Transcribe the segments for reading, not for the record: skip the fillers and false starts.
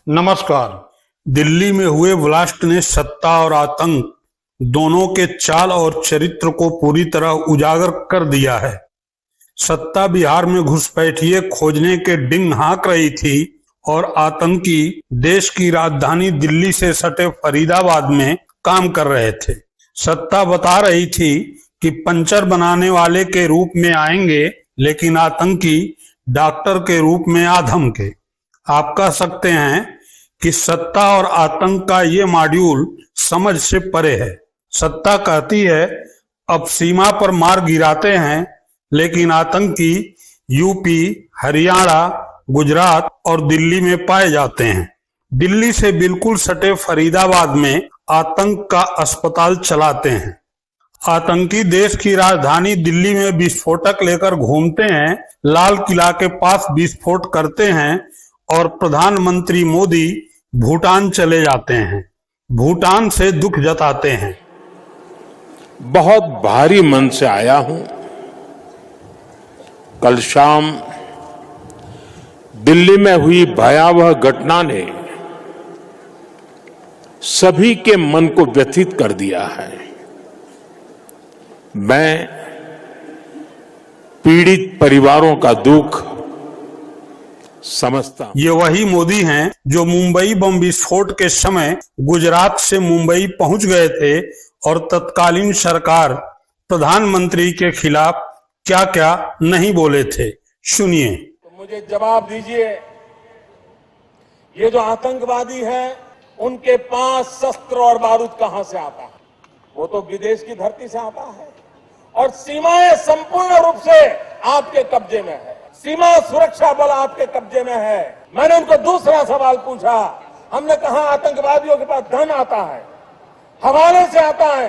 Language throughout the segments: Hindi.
नमस्कार। दिल्ली में हुए ब्लास्ट ने सत्ता और आतंक दोनों के चाल और चरित्र को पूरी तरह उजागर कर दिया है। सत्ता बिहार में घुसपैठिए खोजने के डिंग हाँक रही थी और आतंकी देश की राजधानी दिल्ली से सटे फरीदाबाद में काम कर रहे थे। सत्ता बता रही थी कि पंचर बनाने वाले के रूप में आएंगे, लेकिन आतंकी डॉक्टर के रूप में आ धमके। आप कह सकते हैं कि सत्ता और आतंक का ये मॉड्यूल समझ से परे है। सत्ता कहती है अब सीमा पर मार गिराते हैं, लेकिन आतंकी यूपी, हरियाणा, गुजरात और दिल्ली में पाए जाते हैं। दिल्ली से बिल्कुल सटे फरीदाबाद में आतंक का अस्पताल चलाते हैं। आतंकी देश की राजधानी दिल्ली में विस्फोटक लेकर घूमते हैं, लाल किला के पास विस्फोट करते हैं और प्रधानमंत्री मोदी भूटान चले जाते हैं, भूटान से दुख जताते हैं। बहुत भारी मन से आया हूं। कल शाम दिल्ली में हुई भयावह घटना ने सभी के मन को व्यथित कर दिया है। मैं पीड़ित परिवारों का दुख समझता हूं। ये वही मोदी हैं जो मुंबई बम विस्फोट के समय गुजरात से मुंबई पहुंच गए थे और तत्कालीन सरकार प्रधानमंत्री के खिलाफ क्या क्या नहीं बोले थे। सुनिए। तो मुझे जवाब दीजिए, ये जो आतंकवादी हैं उनके पास शस्त्र और बारूद कहां से आता है? वो तो विदेश की धरती से आता है और सीमाएं संपूर्ण रूप से आपके कब्जे में है। सीमा सुरक्षा बल आपके कब्जे में है। मैंने उनको दूसरा सवाल पूछा। हमने कहा आतंकवादियों के पास धन आता है, हवाले से आता है,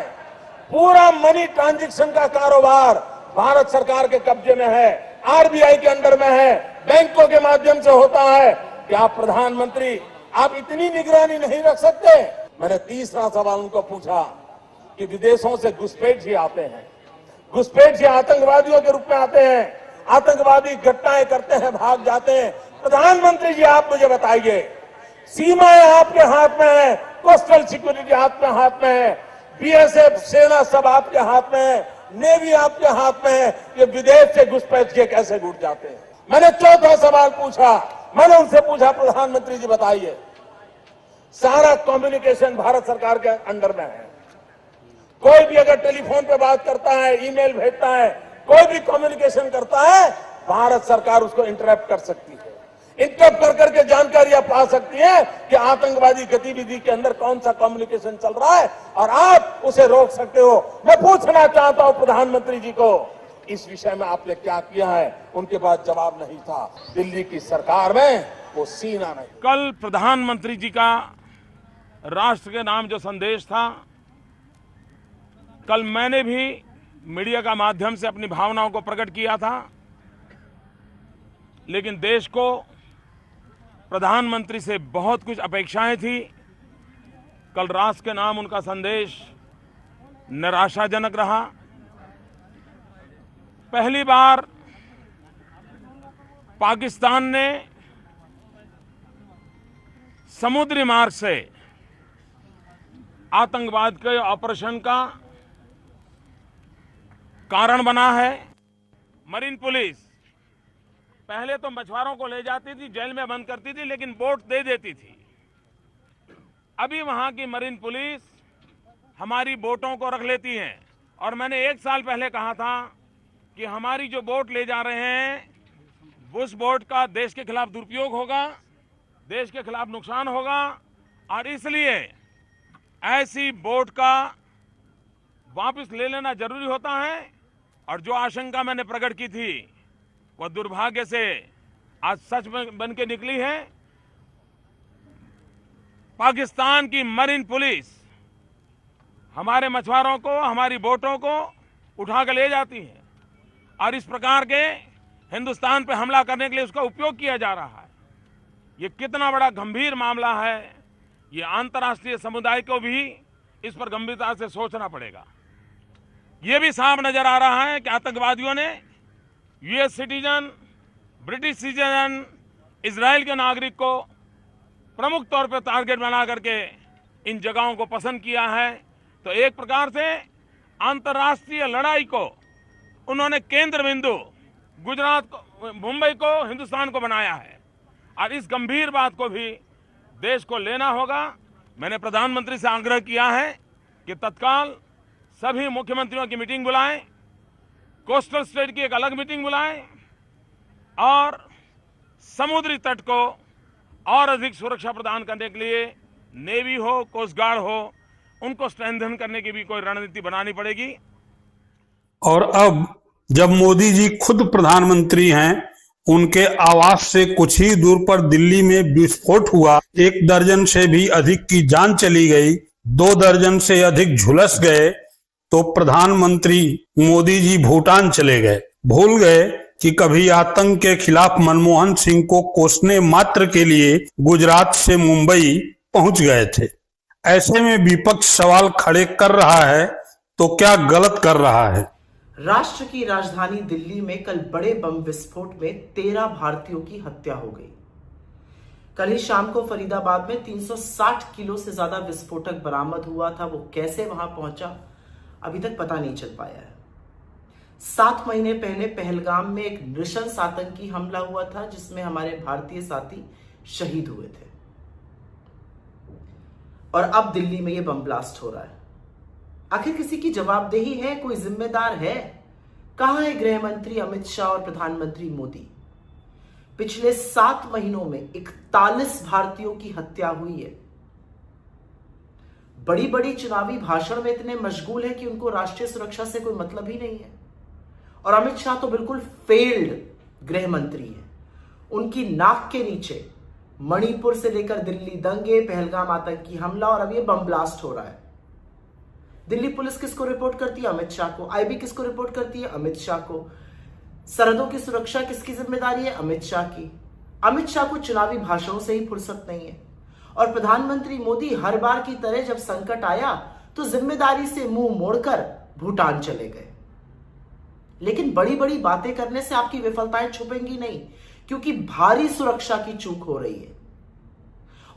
पूरा मनी ट्रांजैक्शन का कारोबार भारत सरकार के कब्जे में है, आरबीआई के अंडर में है, बैंकों के माध्यम से होता है। क्या प्रधानमंत्री आप इतनी निगरानी नहीं रख सकते? मैंने तीसरा सवाल उनको पूछा कि विदेशों से घुसपैठ ही आते हैं, घुसपैठ ही आतंकवादियों के रूप में आते हैं, आतंकवादी घटनाएं करते हैं, भाग जाते हैं। प्रधानमंत्री जी आप मुझे बताइए, सीमाएं आपके हाथ में है, कोस्टल सिक्योरिटी आपके हाथ में है, बीएसएफ सेना सब आपके हाथ में है, नेवी आपके हाथ में है, ये विदेश से घुसपैठ के कैसे घुस जाते हैं? मैंने चौथा सवाल पूछा। मैंने उनसे पूछा प्रधानमंत्री जी बताइए, सारा कम्युनिकेशन भारत सरकार के अंडर में है। कोई भी अगर टेलीफोन पे बात करता है, ईमेल भेजता है, कोई भी कम्युनिकेशन करता है, भारत सरकार उसको इंटरप्ट कर सकती है। इंटरप्ट कर करके जानकारियां पा सकती है कि आतंकवादी गतिविधि के अंदर कौन सा कम्युनिकेशन चल रहा है और आप उसे रोक सकते हो। मैं पूछना चाहता हूं प्रधानमंत्री जी को, इस विषय में आपने क्या किया है? उनके पास जवाब नहीं था। दिल्ली की सरकार में वो सीना नहीं। कल प्रधानमंत्री जी का राष्ट्र के नाम जो संदेश था, कल मैंने भी मीडिया का माध्यम से अपनी भावनाओं को प्रकट किया था, लेकिन देश को प्रधानमंत्री से बहुत कुछ अपेक्षाएं थी। कल राष्ट्र के नाम उनका संदेश निराशाजनक रहा। पहली बार पाकिस्तान ने समुद्री मार्ग से आतंकवाद के ऑपरेशन का कारण बना है। मरीन पुलिस पहले तो मछुआरों को ले जाती थी, जेल में बंद करती थी, लेकिन बोट दे देती थी। अभी वहां की मरीन पुलिस हमारी बोटों को रख लेती है। और मैंने 1 साल पहले कहा था कि हमारी जो बोट ले जा रहे हैं, उस बोट का देश के खिलाफ दुरुपयोग होगा, देश के खिलाफ नुकसान होगा, और इसलिए ऐसी बोट का वापस ले लेना जरूरी होता है। और जो आशंका मैंने प्रकट की थी वह दुर्भाग्य से आज सच बन के निकली है। पाकिस्तान की मरीन पुलिस हमारे मछुआरों को, हमारी बोटों को उठा कर ले जाती है और इस प्रकार के हिंदुस्तान पर हमला करने के लिए उसका उपयोग किया जा रहा है। ये कितना बड़ा गंभीर मामला है, ये अंतर्राष्ट्रीय समुदाय को भी इस पर गंभीरता से सोचना पड़ेगा। ये भी साफ नजर आ रहा है कि आतंकवादियों ने US citizen, British citizen, Israel के नागरिक को प्रमुख तौर पर टारगेट बना करके इन जगहों को पसंद किया है। तो एक प्रकार से अंतर्राष्ट्रीय लड़ाई को उन्होंने केंद्र बिंदु गुजरात को, मुंबई को, हिंदुस्तान को बनाया है और इस गंभीर बात को भी देश को लेना होगा। मैंने प्रधानमंत्री से आग्रह किया है कि तत्काल सभी मुख्यमंत्रियों की मीटिंग बुलाएं, कोस्टल स्टेट की एक अलग मीटिंग बुलाएं और समुद्री तट को और अधिक सुरक्षा प्रदान करने के लिए नेवी हो, कोस्ट गार्ड हो, उनको स्ट्रेंथन करने की भी कोई रणनीति बनानी पड़ेगी। और अब जब मोदी जी खुद प्रधानमंत्री हैं, उनके आवास से कुछ ही दूर पर दिल्ली में विस्फोट हुआ, 1 दर्जन से भी अधिक की जान चली गई, 2 दर्जन से अधिक झुलस गए, तो प्रधानमंत्री मोदी जी भूटान चले गए। भूल गए कि कभी आतंक के खिलाफ मनमोहन सिंह को कोसने मात्र के लिए गुजरात से मुंबई पहुंच गए थे। ऐसे में विपक्ष सवाल खड़े कर रहा है तो क्या गलत कर रहा है? राष्ट्र की राजधानी दिल्ली में कल बड़े बम विस्फोट में 13 भारतीयों की हत्या हो गई। कल ही शाम को फरीदाबाद में 360 किलो से ज्यादा विस्फोटक बरामद हुआ था। वो कैसे वहां पहुंचा अभी तक पता नहीं चल पाया है। 7 महीने पहले पहलगाम में एक नृशंस आतंकी हमला हुआ था जिसमें हमारे भारतीय साथी शहीद हुए थे और अब दिल्ली में यह बम ब्लास्ट हो रहा है। आखिर किसी की जवाबदेही है? कोई जिम्मेदार है? कहां है गृह मंत्री अमित शाह और प्रधानमंत्री मोदी? पिछले 7 महीनों में 41 भारतीयों की हत्या हुई है। बड़ी बड़ी चुनावी भाषण में इतने मशगूल है कि उनको राष्ट्रीय सुरक्षा से कोई मतलब ही नहीं है। और अमित शाह तो बिल्कुल फेल्ड गृह मंत्री है। उनकी नाक के नीचे मणिपुर से लेकर दिल्ली दंगे, पहलगाम आतंकी हमला और अब ये बम ब्लास्ट हो रहा है। दिल्ली पुलिस किसको रिपोर्ट करती है? अमित शाह को। आईबी किसको रिपोर्ट करती है? अमित शाह को। सरहदों की सुरक्षा किसकी जिम्मेदारी है? अमित शाह की। अमित शाह को चुनावी भाषणों से ही फुर्सत नहीं है और प्रधानमंत्री मोदी हर बार की तरह जब संकट आया तो जिम्मेदारी से मुंह मोड़कर भूटान चले गए। लेकिन बड़ी बड़ी बातें करने से आपकी विफलताएं छुपेंगी नहीं, क्योंकि भारी सुरक्षा की चूक हो रही है।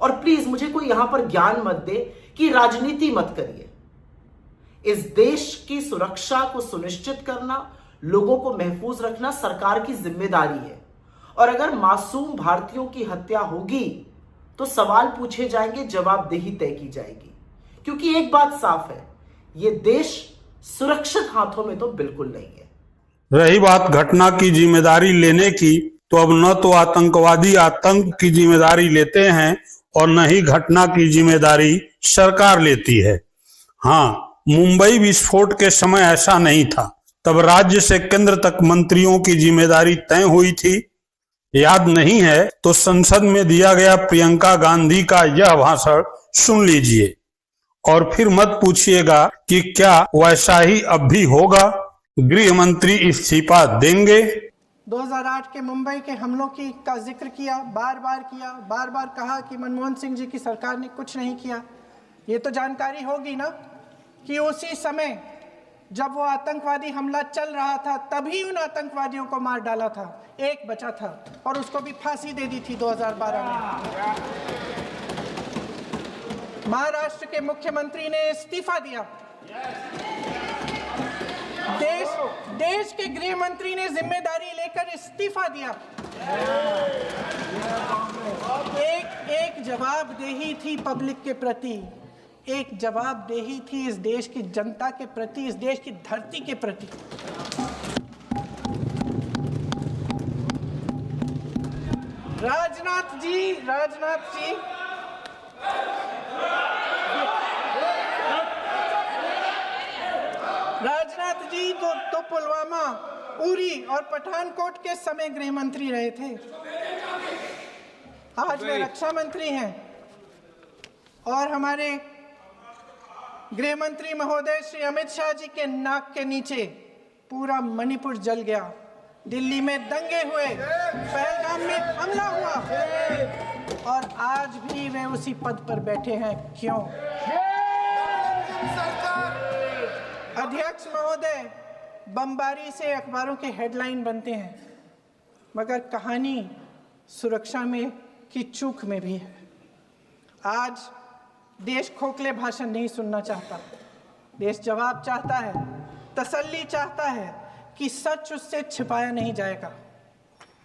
और प्लीज मुझे कोई यहां पर ज्ञान मत दे कि राजनीति मत करिए। इस देश की सुरक्षा को सुनिश्चित करना, लोगों को महफूज रखना सरकार की जिम्मेदारी है। और अगर मासूम भारतीयों की हत्या होगी तो सवाल पूछे जाएंगे, जवाबदेही तय की जाएगी। क्योंकि एक बात साफ है, यह देश सुरक्षित हाथों में तो बिल्कुल नहीं है। रही बात घटना की जिम्मेदारी लेने की, तो अब न तो आतंकवादी आतंक की जिम्मेदारी लेते हैं और न ही घटना की जिम्मेदारी सरकार लेती है। हाँ, मुंबई विस्फोट के समय ऐसा नहीं था। तब राज्य से केंद्र तक मंत्रियों की जिम्मेदारी तय हुई थी। याद नहीं है तो संसद में दिया गया प्रियंका गांधी का यह भाषण सुन लीजिए और फिर मत पूछिएगा कि क्या वैसा ही अब भी होगा। गृह मंत्री इस्तीफा देंगे। 2008 के मुंबई के हमलों का जिक्र किया, बार बार कहा कि मनमोहन सिंह जी की सरकार ने कुछ नहीं किया। ये तो जानकारी होगी ना कि उसी समय जब वो आतंकवादी हमला चल रहा था तभी उन आतंकवादियों को मार डाला था। एक बचा था और उसको भी फांसी दे दी थी 2012 में। महाराष्ट्र के मुख्यमंत्री ने इस्तीफा दिया। देश के गृह मंत्री ने जिम्मेदारी लेकर इस्तीफा दिया। एक जवाबदेही थी पब्लिक के प्रति, एक जवाबदेही थी इस देश की जनता के प्रति, इस देश की धरती के प्रति। राजनाथ जी तो पुलवामा, उरी और पठानकोट के समय गृह मंत्री रहे थे। आज वे रक्षा मंत्री हैं और हमारे गृह मंत्री महोदय श्री अमित शाह जी के नाक के नीचे पूरा मणिपुर जल गया। दिल्ली में दंगे हुए, पहलगाम में हमला हुआ और आज भी वे उसी पद पर बैठे हैं। क्यों? अध्यक्ष महोदय, बमबारी से अखबारों के हेडलाइन बनते हैं, मगर कहानी सुरक्षा में की चूक में भी है। आज देश खोखले भाषण नहीं सुनना चाहता। देश जवाब चाहता है, तसल्ली चाहता है कि सच उससे छिपाया नहीं जाएगा।